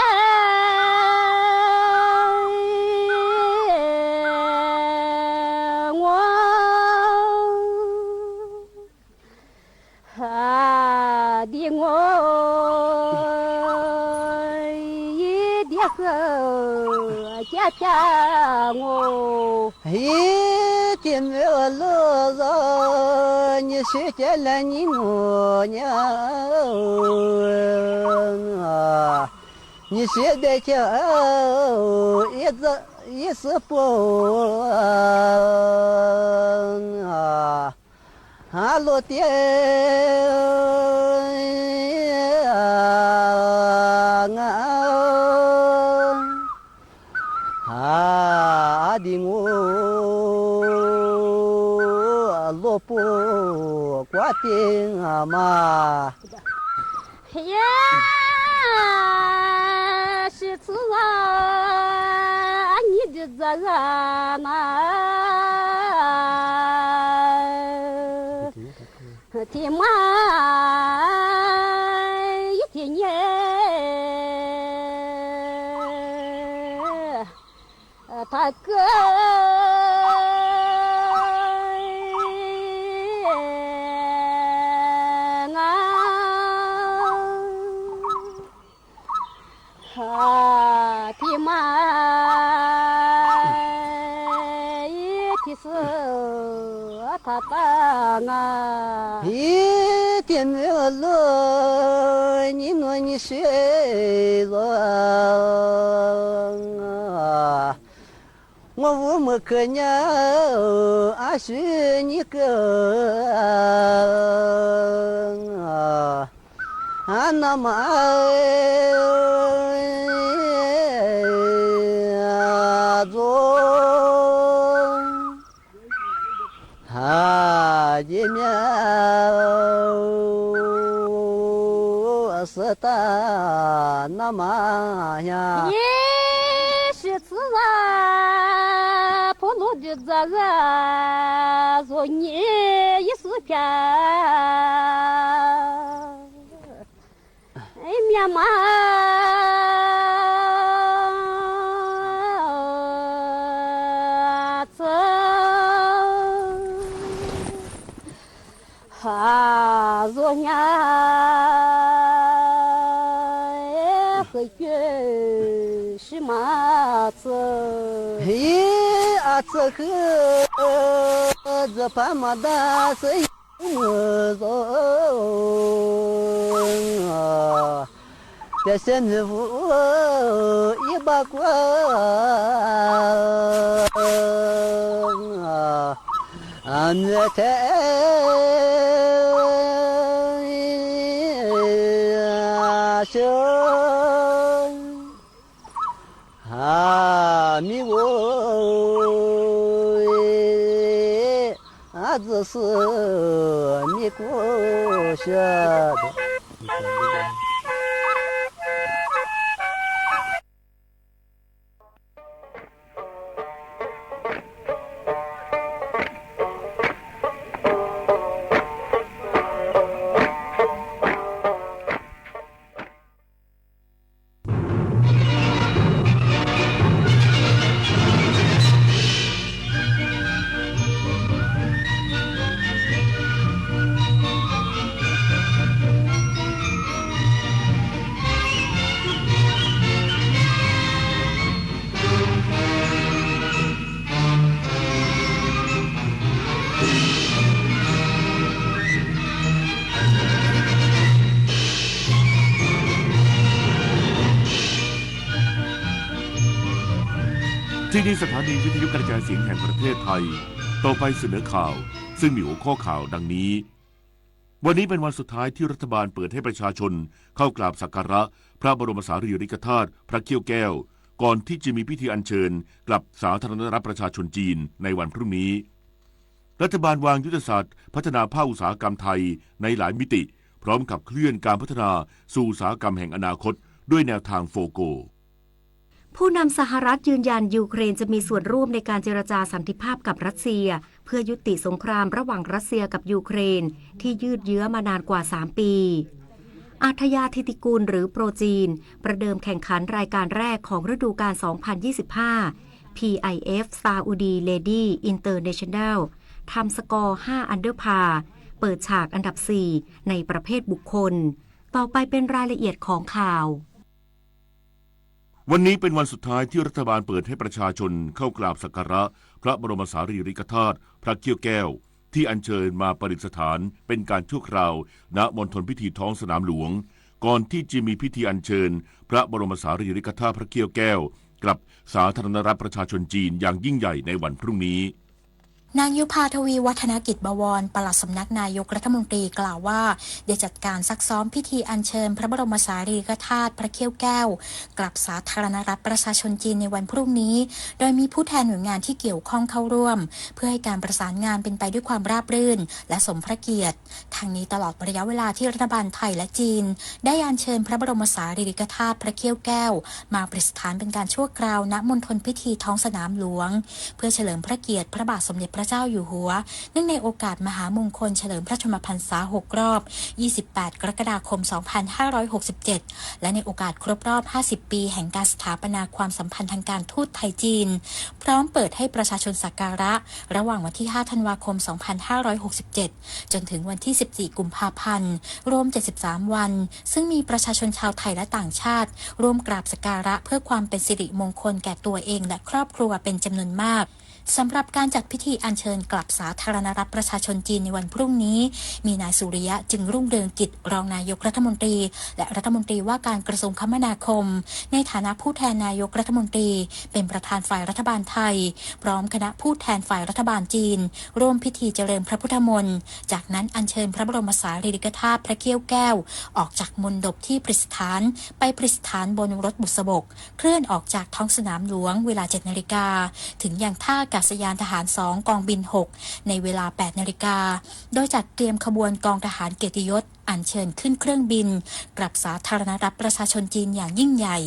Speaker 5: 的我一的和
Speaker 11: 家家我，一天没有路走，你谁家来你我娘啊？你现在叫一直不啊，落地的我落不挂定嘛。
Speaker 5: 呀，是子啊，你的这个嘛，天嘛，一天夜，他哥。天嘛，一天是他当啊，
Speaker 11: 一天没有路，你说你谁了啊？我无么可娘，阿是你个啊，那么一面是大那么呀，
Speaker 5: 也是自然不落的这个，说你一时间，面嘛。若年回去是嘛子？
Speaker 11: 这个这怕嘛大是我做，这身子夫一把过那天。mi wo这是mi过下的。
Speaker 12: ที่นี่สถานีวิทยุกระจายเสียงแห่งประเทศไทยต่อไปเสนอข่าวซึ่งมีหัวข้อข่าวดังนี้วันนี้เป็นวันสุดท้ายที่รัฐบาลเปิดให้ประชาชนเข้ากราบสักการะพระบรมสารีริกธาตุพระเขี้ยวแก้วก่อนที่จะมีพิธีอัญเชิญกลับสาธารณรัฐประชาชนจีนในวันพรุ่งนี้รัฐบาลวางยุทธศาสตร์พัฒนาภาคอุตสาหกรรมไทยในหลายมิติพร้อมขับเคลื่อนการพัฒนาสู่อุตสาหกรรมแห่งอนาคตด้วยแนวทางโฟโก
Speaker 13: ผู้นำสหรัฐยืนยันยูเครนจะมีส่วนร่วมในการเจรจาสันติภาพกับรัสเซียเพื่อยุติสงครามระหว่างรัสเซียกับยูเครนที่ยืดเยื้อมานานกว่า3 ปีอาทยาธิติกูลหรือโปรจีนประเดิมแข่งขันรายการแรกของฤดูกาล 2025 PIF Saudi Lady International ทำสกอร์ 5 อันเดอร์พาร์เปิดฉากอันดับ 4 ในประเภทบุคคลต่อไปเป็นรายละเอียดของข่าว
Speaker 12: วันนี้เป็นวันสุดท้ายที่รัฐบาลเปิดให้ประชาชนเข้ากราบสักการะพระบรมสารีริกธาตุพระเขี้ยวแก้วที่อัญเชิญมาประดิษฐานเป็นการชั่วคราวณมณฑลพิธีท้องสนามหลวงก่อนที่จะมีพิธีอัญเชิญพระบรมสารีริกธาตุพระเขี้ยวแก้วกลับสาธารณรัฐประชาชนจีนอย่างยิ่งใหญ่ในวันพรุ่งนี้
Speaker 14: นางยุพาทวีวัฒนกิจบวรปลัดสำนักนายกรัฐมนตรีกล่าวว่าได้จัดการซักซ้อมพิธีอัญเชิญพระบรมสารีริกธาตุพระเขี้ยวแก้วกลับสาธารณรัฐประชาชนจีนในวันพรุ่งนี้โดยมีผู้แทนหน่วยงานที่เกี่ยวข้องเข้าร่วมเพื่อให้การประสานงานเป็นไปด้วยความราบรื่นและสมพระเกียรติทางนี้ตลอดระยะเวลาที่รัฐบาลไทยและจีนได้อัญเชิญพระบรมสารีริกธาตุพระเขี้ยวแก้วมาประดิษฐานเป็นการชั่วคราวณมณฑลพิธีท้องสนามหลวงเพื่อเฉลิมพระเกียรติพระบาทสมเด็จพระเจ้าอยู่หัวเนื่องในโอกาสมหามงคลเฉลิมพระชนมพรรษา6 รอบ 28 กรกฎาคม 2567 และในโอกาสครบรอบ 50 ปีแห่งการสถาปนาความสัมพันธ์ทางการทูตไทยจีนพร้อมเปิดให้ประชาชนสักการะระหว่างวันที่ 5 ธันวาคม 2567 จนถึงวันที่ 14 กุมภาพันธ์รวม 73 วันซึ่งมีประชาชนชาวไทยและต่างชาติร่วมกราบสักการะเพื่อความเป็นสิริมงคลแก่ตัวเองและครอบครัวเป็นจำนวนมากสำหรับการจัดพิธีอัญเชิญกลับสาธารณรัฐประชาชนจีนในวันพรุ่งนี้มีนายสุริยะจึงรุ่งเรืองกิจรองนายกรัฐมนตรีและรัฐมนตรีว่าการกระทรวงคมนาคมในฐานะผู้แทนนายกรัฐมนตรีเป็นประธานฝ่ายรัฐบาลไทยพร้อมคณะผู้แทนฝ่ายรัฐบาลจีนร่วมพิธีเจริญพระพุทธมนต์จากนั้นอัญเชิญพระบรมสารีริกธาตุพระเขี้ยวแก้วออกจากมณฑปที่ประดิษฐานไปประดิษฐานบนรถบุษบกเคลื่อนออกจากท้องสนามหลวงเวลา 7 นาฬิกาถึงยังท่าอากาศยานทหาร 2 กองบิน 6 ในเวลา 8 นาฬิกาโดยจัดเตรียมขบวนกองทหารเกียรติยศอัญเชิญขึ้นเครื่องบินกลับสาธารณรัฐประชาชนจีนอย่างยิ่งใหญ่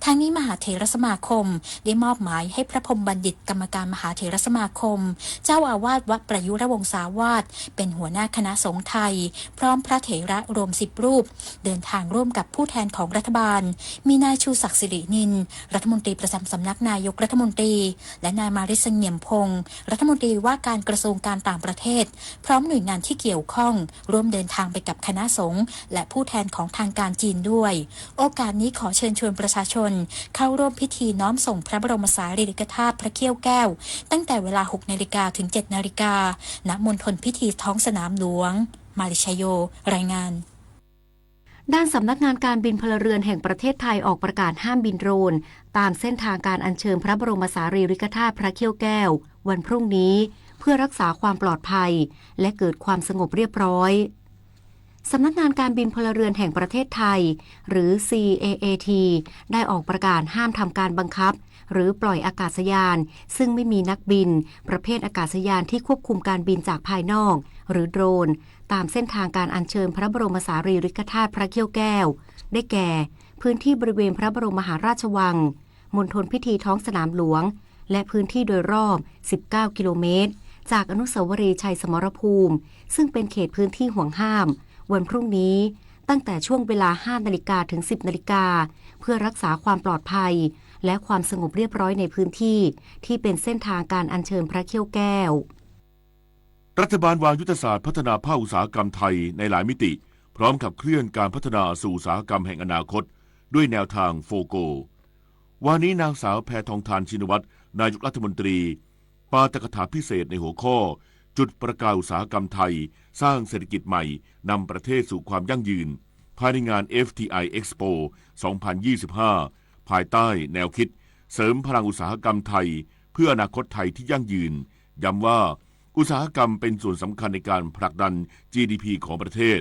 Speaker 14: ทางนี้มหาเถรสมาคมได้มอบหมายให้พระพรหมบัณฑิตกรรมการมหาเถรสมาคมเจ้าอาวาสวัดประยุรวงศาวาสเป็นหัวหน้าคณะสงฆ์ไทยพร้อมพระเถระรวม10 รูปเดินทางร่วมกับผู้แทนของรัฐบาลมีนายชูศักดิ์สิรินินรัฐมนตรีประจำสำนักนายกรัฐมนตรีและนายมาริสเงียมพงศ์รัฐมนตรีว่าการกระทรวงการต่างประเทศพร้อมหน่วยงานที่เกี่ยวข้องร่วมเดินทางไปกับคณะสงฆ์และผู้แทนของทางการจีนด้วยโอกาสนี้ขอเชิญชวนประชาชนเข้าร่วมพิธีน้อมส่งพระบรมสารีริกธาตุพระเขี้ยวแก้วตั้งแต่เวลา 6 นาฬิกาถึง 7 นาฬิกาณมณฑลพิธีท้องสนามหลวงมาริชโยรายงาน
Speaker 13: ด้านสำนักงานการบินพลเรือนแห่งประเทศไทยออกประกาศห้ามบินโดรนตามเส้นทางการอัญเชิญพระบรมสารีริกธาตุพระเขี้ยวแก้ววันพรุ่งนี้เพื่อรักษาความปลอดภัยและเกิดความสงบเรียบร้อยสำนักงานการบินพลเรือนแห่งประเทศไทยหรือ CAAT ได้ออกประกาศห้ามทำการบังคับหรือปล่อยอากาศยานซึ่งไม่มีนักบินประเภทอากาศยานที่ควบคุมการบินจากภายนอกหรือโดรนตามเส้นทางการอัญเชิญพระบรมสารีริกธาตุพระเขี้ยวแก้วได้แก่พื้นที่บริเวณพระบรมมหาราชวังมณฑลพิธีท้องสนามหลวงและพื้นที่โดยรอบ19 กิโลเมตรจากอนุสาวรีย์ชัยสมรภูมิซึ่งเป็นเขตพื้นที่ห่วงห้ามวันพรุ่งนี้ตั้งแต่ช่วงเวลา 5 นาฬิกาถึง 10 นาฬิกาเพื่อรักษาความปลอดภัยและความสงบเรียบร้อยในพื้นที่ที่เป็นเส้นทางการอัญเชิญพระเขี้ยวแก้ว
Speaker 12: รัฐบาลวางยุทธศาสตร์พัฒนาภาคอุตสาหกรรมไทยในหลายมิติพร้อมขับเคลื่อนการพัฒนาสู่อุตสาหกรรมแห่งอนาคตด้วยแนวทางโฟโกวันนี้นางสาวแพทองธารชินวัตรนายกรัฐมนตรีปาฐกถาพิเศษในหัวข้อจุดประกายอุตสาหกรรมไทยสร้างเศรษฐกิจใหม่นำประเทศสู่ความยั่งยืนภายในงาน FTI Expo 2025 ภายใต้แนวคิดเสริมพลังอุตสาหกรรมไทยเพื่ออนาคตไทยที่ยั่งยืนย้ำว่าอุตสาหกรรมเป็นส่วนสำคัญในการผลักดัน GDP ของประเทศ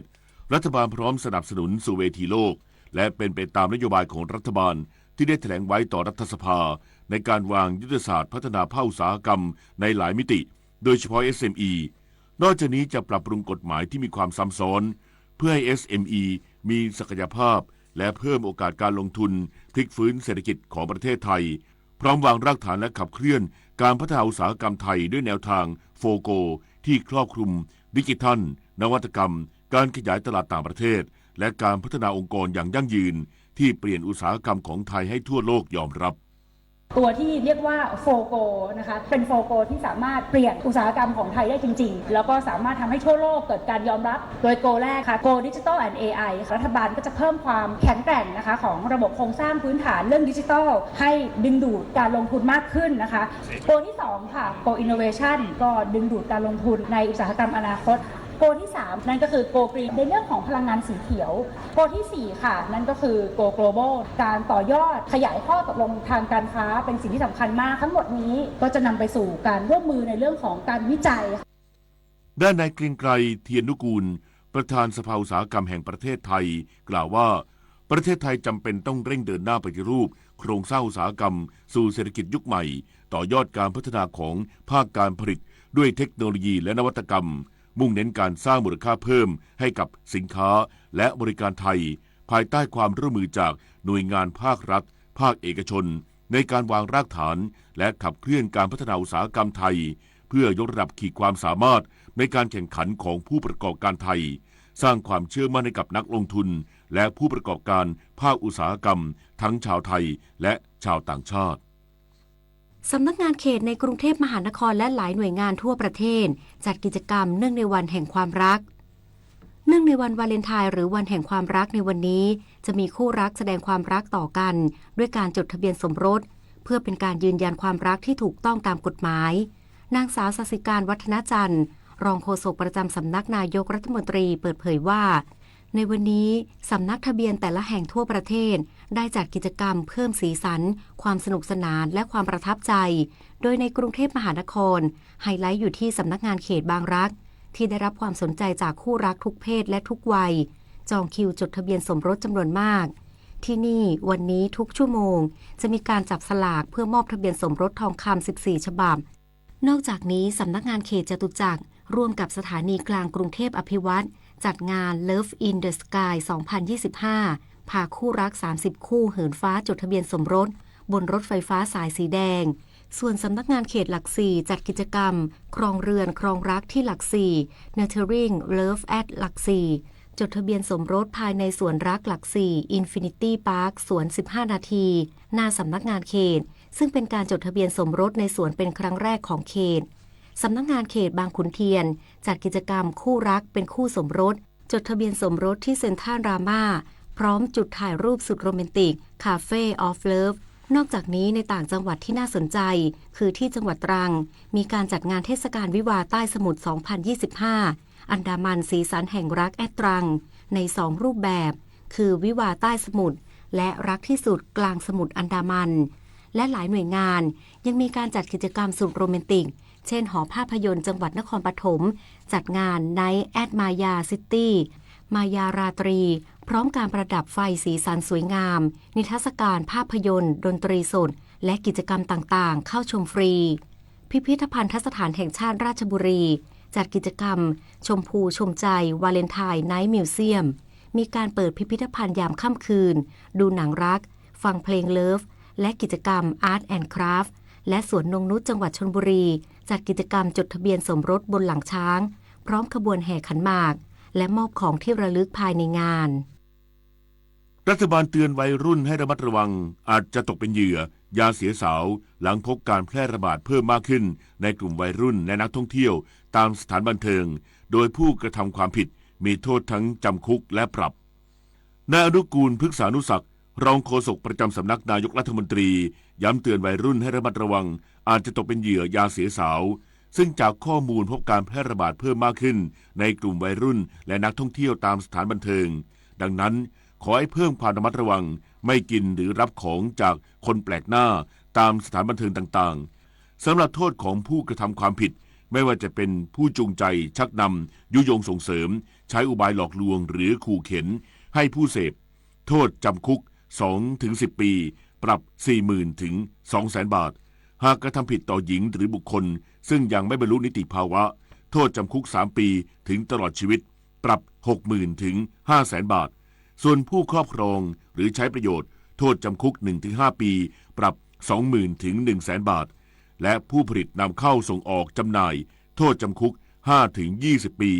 Speaker 12: รัฐบาลพร้อมสนับสนุนสู่เวทีโลกและเป็นไปตามนโยบายของรัฐบาลที่ได้แถลงไว้ต่อรัฐสภาในการวางยุทธศาสตร์พัฒนาภาคอุตสาหกรรมในหลายมิติโดยเฉพาะ SME นอกจากนี้จะปรับปรุงกฎหมายที่มีความซับซ้อนเพื่อให้ SME มีศักยภาพและเพิ่มโอกาสการลงทุนพลิกฟื้นเศรษฐกิจของประเทศไทยพร้อมวางรากฐานและขับเคลื่อนการพัฒนาอุตสาหกรรมไทยด้วยแนวทางโฟโกที่ครอบคลุมดิจิทัลนวัตกรรมการขยายตลาดต่างประเทศและการพัฒนาองค์กรอย่างยั่งยืนที่เปลี่ยนอุตสาหกรรมของไทยให้ทั่วโลกยอมรับ
Speaker 15: ตัวที่เรียกว่าโฟโกนะคะเป็นโฟโกที่สามารถเปลี่ยนอุตสาหกรรมของไทยได้จริงๆแล้วก็สามารถทำให้ทั่วโลกเกิดการยอมรับโดยโกแรกค่ะโกดิจิทัลแอนด์ AI รัฐบาลก็จะเพิ่มความแข็งแกร่งนะคะของระบบโครงสร้างพื้นฐานเรื่องดิจิทัลให้ดึงดูดการลงทุนมากขึ้นนะคะโกที่2ค่ะโกอินโนเวชันก็ดึงดูดการลงทุนในอุตสาหกรรมอนาคตโกที่3นั่นก็คือโกกรีนในเรื่องของพลังงานสีเขียวโกที่4ค่ะนั่นก็คือโก global การต่อยอดขยายข้อตกลงทางการค้าเป็นสิ่งที่สำคัญมากทั้งหมดนี้ก็จะนำไปสู่การร่วมมือในเรื่องของการวิจัย
Speaker 12: ด้านนายเกรียงไกรเทียนนุกูลประธานสภาอุตสาหกรรมแห่งประเทศไทยกล่าวว่าประเทศไทยจำเป็นต้องเร่งเดินหน้าปฏิรูปโครงสร้างอุตสาหกรรมสู่เศรษฐกิจยุคใหม่ต่อยอดการพัฒนาของภาคการผลิตด้วยเทคโนโลยีและนวัตกรรมมุ่งเน้นการสร้างมูลค่าเพิ่มให้กับสินค้าและบริการไทยภายใต้ความร่วมมือจากหน่วยงานภาครัฐภาคเอกชนในการวางรากฐานและขับเคลื่อนการพัฒนาอุตสาหกรรมไทยเพื่อยกระดับขีดความสามารถในการแข่งขันของผู้ประกอบการไทยสร้างความเชื่อมั่นให้กับนักลงทุนและผู้ประกอบการภาคอุตสาหกรรมทั้งชาวไทยและชาวต่างชาติ
Speaker 13: สำนักงานเขตในกรุงเทพมหานครและหลายหน่วยงานทั่วประเทศจัดกิจกรรมเนื่องในวันแห่งความรักเนื่องในวันวาเลนไทน์หรือวันแห่งความรักในวันนี้จะมีคู่รักแสดงความรักต่อกันด้วยการจดทะเบียนสมรสเพื่อเป็นการยืนยันความรักที่ถูกต้องตามกฎหมายนางสาวศศิการวัฒนจันทร์รองโฆษกประจำสำนักนายกรัฐมนตรีเปิดเผยว่าในวันนี้สำนักทะเบียนแต่ละแห่งทั่วประเทศได้จัดกิจกรรมเพิ่มสีสันความสนุกสนานและความประทับใจโดยในกรุงเทพมหานครไฮไลท์อยู่ที่สำนักงานเขตบางรักที่ได้รับความสนใจจากคู่รักทุกเพศและทุกวัยจองคิวจดทะเบียนสมรสจำนวนมากที่นี่วันนี้ทุกชั่วโมงจะมีการจับสลากเพื่อมอบทะเบียนสมรสทองคำ14ฉบับนอกจากนี้สำนักงานเขตจตุจักรร่วมกับสถานีกลางกรุงเทพอภิวัตรจัดงาน Love in the Sky 2025 พาคู่รัก30คู่เหินฟ้าจดทะเบียนสมรสบนรถไฟฟ้าสายสีแดงส่วนสำนักงานเขตหลัก4จัดกิจกรรมครองเรือนครองรักที่หลัก4 Nurturing Love at หลัก4จดทะเบียนสมรสภายในสวนรักหลัก4 Infinity Park สวน15นาทีหน้าสำนักงานเขตซึ่งเป็นการจดทะเบียนสมรสในสวนเป็นครั้งแรกของเขตสำนักงานเขตบางขุนเทียนจัดกิจกรรมคู่รักเป็นคู่สมรสจดทะเบียนสมรสที่เซ็นทรัลรามาพร้อมจุดถ่ายรูปสุดโรแมนติกคาเฟ่ออฟเลิฟนอกจากนี้ในต่างจังหวัดที่น่าสนใจคือที่จังหวัดตรังมีการจัดงานเทศกาลวิวาห์ใต้สมุทร 2025 อันดามันสีสันแห่งรักแอดตรังใน2รูปแบบคือวิวาห์ใต้สมุทรและรักที่สุดกลางสมุทรอันดามันและหลายหน่วยงานยังมีการจัดกิจกรรมสุดโรแมนติกเช่นหอภาพยนตร์จังหวัดนครปฐมจัดงาน Night at Maya City มายาราตรีพร้อมการประดับไฟสีสันสวยงามนิทรรศการภาพยนตร์ดนตรีสดและกิจกรรมต่างๆเข้าชมฟรีพิพิธภัณฑสถานแห่งชาติราชบุรีจัดกิจกรรมชมพูชมใจวาเลนไทน์ไนท์มิวเซียมมีการเปิดพิพิธภัณฑ์ยามค่ำคืนดูหนังรักฟังเพลงเลิฟและกิจกรรม Art and Craft และสวนนงนุชจังหวัดชลบุรีจัดกิจกรรมจดทะเบียนสมรสบนหลังช้างพร้อมขบวนแห่ขันหมากและมอบของที่ระลึกภายในงาน
Speaker 12: รัฐบาลเตือนวัยรุ่นให้ระมัดระวังอาจจะตกเป็นเหยื่อยาเสียสาวหลังพบการแพร่ระบาดเพิ่มมากขึ้นในกลุ่มวัยรุ่นและนักท่องเที่ยวตามสถานบันเทิงโดยผู้กระทำความผิดมีโทษทั้งจำคุกและปรับนายอนุกูลพฤกษานุศักดิ์รองโฆษกประจำสำนักนายกรัฐมนตรีย้ำเตือนวัยรุ่นให้ระมัดระวังอาจจะตกเป็นเหยื่อยาเสียสาวซึ่งจากข้อมูลพบการแพร่ระบาดเพิ่มมากขึ้นในกลุ่มวัยรุ่นและนักท่องเที่ยวตามสถานบันเทิงดังนั้นขอให้เพิ่มความระมัดระวังไม่กินหรือรับของจากคนแปลกหน้าตามสถานบันเทิงต่างๆสำหรับโทษของผู้กระทำความผิดไม่ว่าจะเป็นผู้จูงใจชักนำยุยงส่งเสริมใช้อุบายหลอกลวงหรือขู่เข็นให้ผู้เสพโทษจำคุก 2-10 ปีปรับ 40,000 ถึง 200,000 บาทหากกระทำผิดต่อหญิงหรือบุคคลซึ่งยังไม่บรรลุนิติภาวะโทษจำคุก3ปีถึงตลอดชีวิตปรับ 60,000 ถึง 500,000 บาทส่วนผู้ครอบครองหรือใช้ประโยชน์โทษจำคุก 1-5 ปีปรับ 20,000 ถึง 100,000 บาทและผู้ผลิตนำเข้าส่งออกจำหน่ายโทษจำคุก 5-20 ปี